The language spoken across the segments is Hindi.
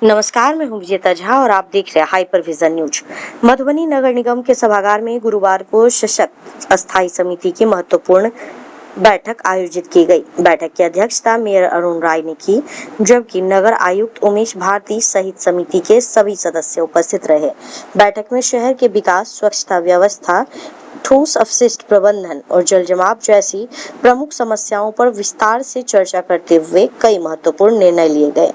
नमस्कार, मैं हूं विजेता झा और आप देख रहे हैं हाइपर विजन न्यूज। मधुबनी नगर निगम के सभागार में गुरुवार को सशक्त अस्थायी समिति की महत्वपूर्ण बैठक आयोजित की गई। बैठक की अध्यक्षता मेयर अरुण राय ने की, जबकि नगर आयुक्त उमेश भारती सहित समिति के सभी सदस्य उपस्थित रहे। बैठक में शहर के विकास, स्वच्छता व्यवस्था, ठोस अपशिष्ट प्रबंधन और जल जमाव जैसी प्रमुख समस्याओं पर विस्तार से चर्चा करते हुए कई महत्वपूर्ण निर्णय लिए गए।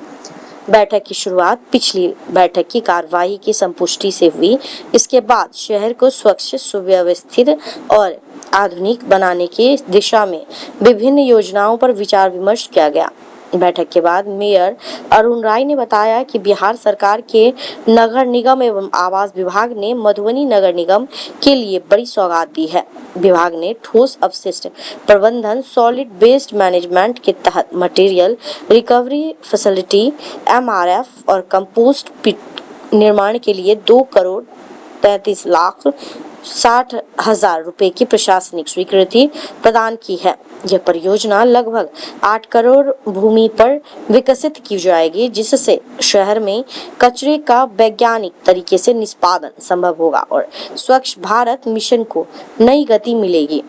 बैठक की शुरुआत पिछली बैठक की कार्यवाही की संपुष्टि से हुई। इसके बाद शहर को स्वच्छ, सुव्यवस्थित और आधुनिक बनाने की दिशा में विभिन्न योजनाओं पर विचार विमर्श किया गया। बैठक के बाद मेयर अरुण राय ने बताया कि बिहार सरकार के नगर निगम एवं आवास विभाग ने मधुबनी नगर निगम के लिए बड़ी सौगात दी है। विभाग ने ठोस अपशिष्ट प्रबंधन, सॉलिड वेस्ट मैनेजमेंट के तहत मटेरियल रिकवरी फैसिलिटी MRF और कंपोस्ट पिट निर्माण के लिए 2,33,60,000 रुपए की प्रशासनिक स्वीकृति प्रदान की है। यह परियोजना लगभग 8 करोड़ भूमि पर विकसित की जाएगी, जिससे शहर में कचरे का वैज्ञानिक तरीके से निष्पादन संभव होगा और स्वच्छ भारत मिशन को नई गति मिलेगी।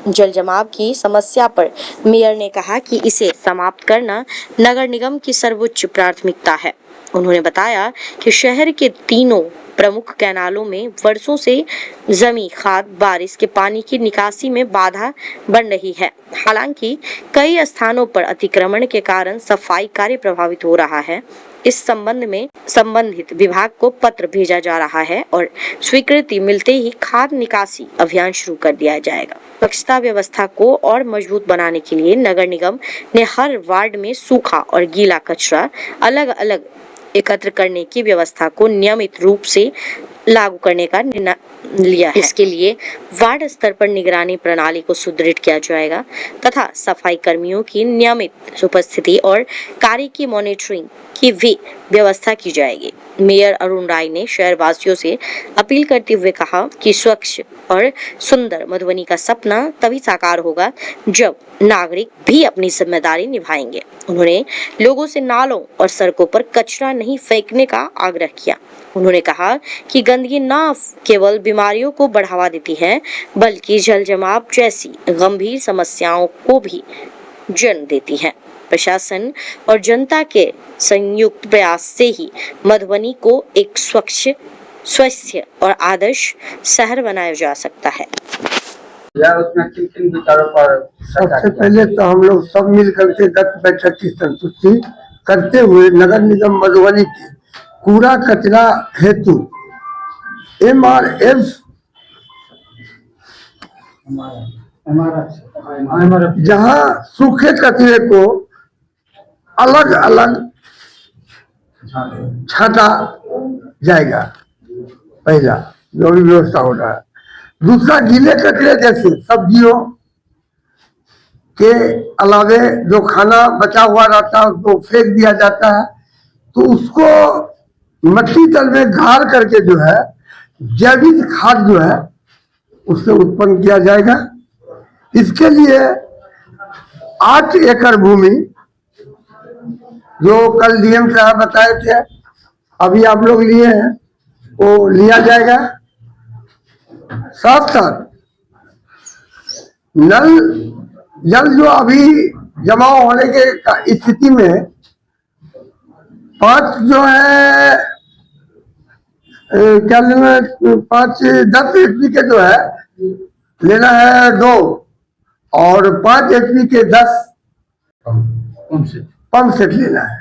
जल जमाव की समस्या पर मेयर ने कहा कि इसे समाप्त करना नगर निगम की सर्वोच्च प्राथमिकता है। उन्होंने बताया कि शहर के तीनों प्रमुख कैनालों में वर्षों से जमी खाद बारिश के पानी की निकासी में बाधा बन रही है। हालांकि कई स्थानों पर अतिक्रमण के कारण सफाई कार्य प्रभावित हो रहा है। इस संबंध में संबंधित विभाग को पत्र भेजा जा रहा है और स्वीकृति मिलते ही खाद निकासी अभियान शुरू कर दिया जाएगा। स्वच्छता व्यवस्था को और मजबूत बनाने के लिए नगर निगम ने हर वार्ड में सूखा और गीला कचरा अलग अलग एकत्र करने की व्यवस्था को नियमित रूप से लागू करने का निर्णय लिया है। इसके लिए वार्ड स्तर पर निगरानी प्रणाली को सुदृढ़ किया जाएगा तथा सफाई कर्मियों की नियमित उपस्थिति और कार्य की मॉनिटरिंग की भी व्यवस्था की जाएगी। मेयर अरुण राय ने शहरवासियों से अपील करते हुए कहा कि स्वच्छ और सुंदर मधुबनी का सपना तभी साकार होगा जब नागरिक भी अपनी जिम्मेदारी निभाएंगे। उन्होंने लोगों से नालों और सड़कों पर कचरा नहीं फेंकने का आग्रह किया। उन्होंने कहा कि गंदगी न केवल बीमारियों को बढ़ावा देती है, बल्कि जल जमाव जैसी गंभीर समस्याओं को भी जन्म देती है। प्रशासन और जनता के संयुक्त प्रयास से ही मधुबनी को एक स्वच्छ, स्वस्थ और आदर्श शहर बनाया जा सकता है। उसमें किन किन विचारों पर सबसे पहले तो हम लोग सब मिलकर के गत बैठक की संतुष्टि करते हुए नगर निगम मधुबनी के कूड़ा कचरा हेतु MRF जहां सूखे कचरे को अलग अलग छाटा जाएगा, पहला जो भी व्यवस्था हो रहा है। दूसरा, गीले कचरे जैसे सब्जियों के अलावे जो खाना बचा हुआ रहता है उसको फेंक दिया जाता है, तो उसको मट्टी तल में गाड़ करके जो है जैविक खाद जो है उससे उत्पन्न किया जाएगा। इसके लिए 8 एकड़ भूमि जो कल DM साहब बताए थे, अभी आप लोग लिए हैं, वो लिया जाएगा। साथ साथ नल जल जो अभी जमा होने के स्थिति में 5 जो है क्या लेना है, 10 HP के जो है लेना है 2 और 5 HP के 10 पंप सेट लेना है।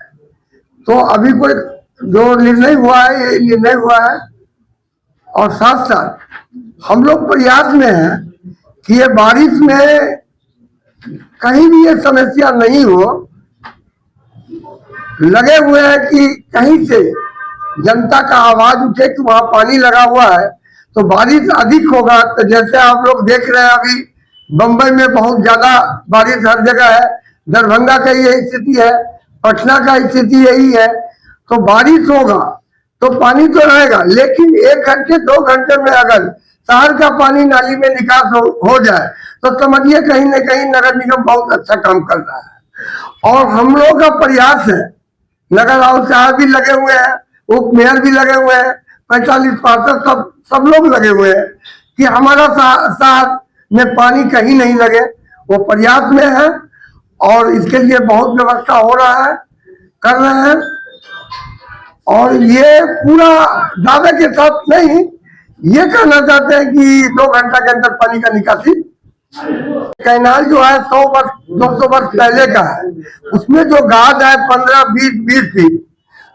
तो अभी कोई जो निर्णय हुआ है, ये निर्णय हुआ है। और साथ साथ हम लोग प्रयास में हैं कि ये बारिश में कहीं भी ये समस्या नहीं हो। लगे हुए हैं कि कहीं से जनता का आवाज उठे कि वहां पानी लगा हुआ है, तो बारिश अधिक होगा। तो जैसे आप लोग देख रहे हैं, अभी बंबई में बहुत ज्यादा बारिश हर जगह है, दरभंगा का यही स्थिति है, पटना का स्थिति यही है। तो बारिश होगा तो पानी तो रहेगा, लेकिन 1 घंटे 2 घंटे में अगर शहर का पानी नाली में निकास हो जाए तो समझिए कहीं न कहीं नगर निगम बहुत अच्छा काम कर रहा है। और हम लोगों का प्रयास है नगर हाउस साहब भी लगे हुए हैं, उप मेयर भी लगे हुए हैं, 45 पार्षद सब लोग लगे हुए हैं कि हमारा शहर में पानी कहीं नहीं लगे। वो प्रयास में है और इसके लिए बहुत व्यवस्था हो रहा है, कर रहे हैं। और ये पूरा दावे के साथ नहीं, ये कहना चाहते हैं कि 2 घंटा के अंदर पानी का निकासी। कैनाल जो है 100 वर्ष 200 वर्ष पहले का है, उसमें जो गाद है 15-20 फीट,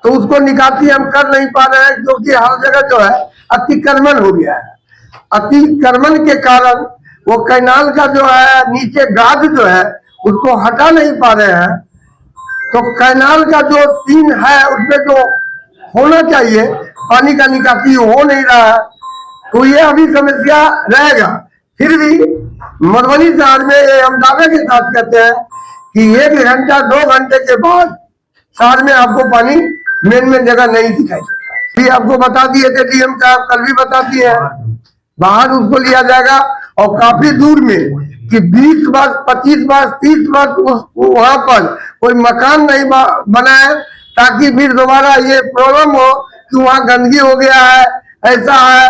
तो उसको निकासी हम कर नहीं पा रहे हैं क्योंकि हर जगह जो है अतिक्रमण हो गया है। अतिक्रमण के कारण वो कैनाल का जो है नीचे गाद जो है उसको हटा नहीं पा रहे हैं। तो कैनाल का जो सीन है उसमें जो होना चाहिए पानी का निकासी हो नहीं रहा है, तो ये अभी समस्या रहेगा। फिर भी मधुबनी शहर में ये हम दावे के साथ कहते हैं कि 1 घंटा 2 घंटे के बाद शहर में आपको पानी मेन जगह नहीं दिखाई देता। भी आपको बता दिए थे डीएम साहब, कल भी बता दिए हैं, बाहर उसको लिया जाएगा और काफी दूर में कि 20 वर्ष 25 वर्ष 30 वर्ष वहां पर कोई मकान नहीं बनाए, ताकि फिर दोबारा ये प्रॉब्लम हो कि वहां गंदगी हो गया है, ऐसा है,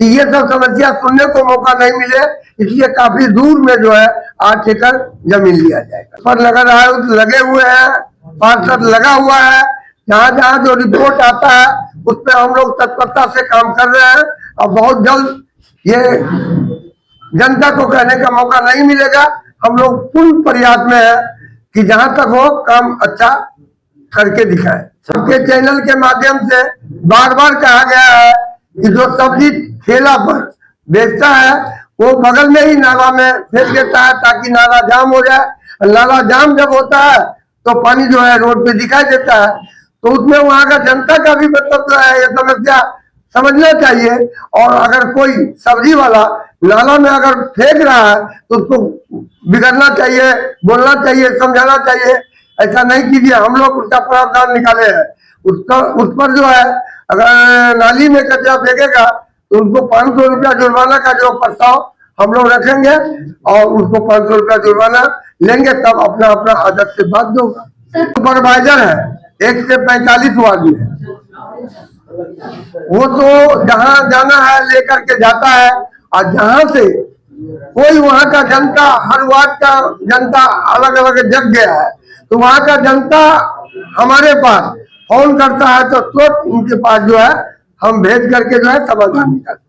ये सब समस्या सुनने को मौका नहीं मिले। इसलिए काफी दूर में जो है 8 एकड़ जमीन लिया जाएगा। पर नगर आयुक्त लगे हुए हैं, पार्षद लगा हुआ है, जहाँ जहाँ जो रिपोर्ट आता है उस पर हम लोग तत्परता से काम कर रहे हैं और बहुत जल्द ये जनता को कहने का मौका नहीं मिलेगा। हम लोग पूर्ण प्रयास में है कि जहां तक हो काम अच्छा करके दिखाए। सबके चैनल के माध्यम से बार बार कहा गया है कि जो सब्जी ठेला पर बेचता है वो बगल में ही नाला में फेंक देता है ताकि नाला जाम हो जाए। नाला जाम जब होता है तो पानी जो है रोड पे दिखाई देता है, तो उसमें वहां का जनता का भी मतलब जो है ये समस्या समझना चाहिए। और अगर कोई सब्जी वाला नाला में अगर फेंक रहा है तो उसको बिगड़ना चाहिए, बोलना चाहिए, समझाना चाहिए, ऐसा नहीं कीजिए। हम लोग उसका प्रावधान निकाले हैं, उस पर जो है अगर नाली में कचरा फेंकेगा तो उनको 500 रुपया जुर्माना का जो प्रस्ताव हम लोग रखेंगे और उसको 500 रुपया जुर्माना लेंगे, तब अपना अपना आदत से बात होगा। सुपरवाइजर है 1 से 45 वार्ड में, वो तो जहाँ जाना है लेकर के जाता है और जहाँ से कोई वहाँ का जनता, हर वार्ड का जनता अलग अलग जग गया है, तो वहाँ का जनता हमारे पास फोन करता है तो तुरंत उनके पास जो है हम भेज करके जो है समाधान निकालते हैं।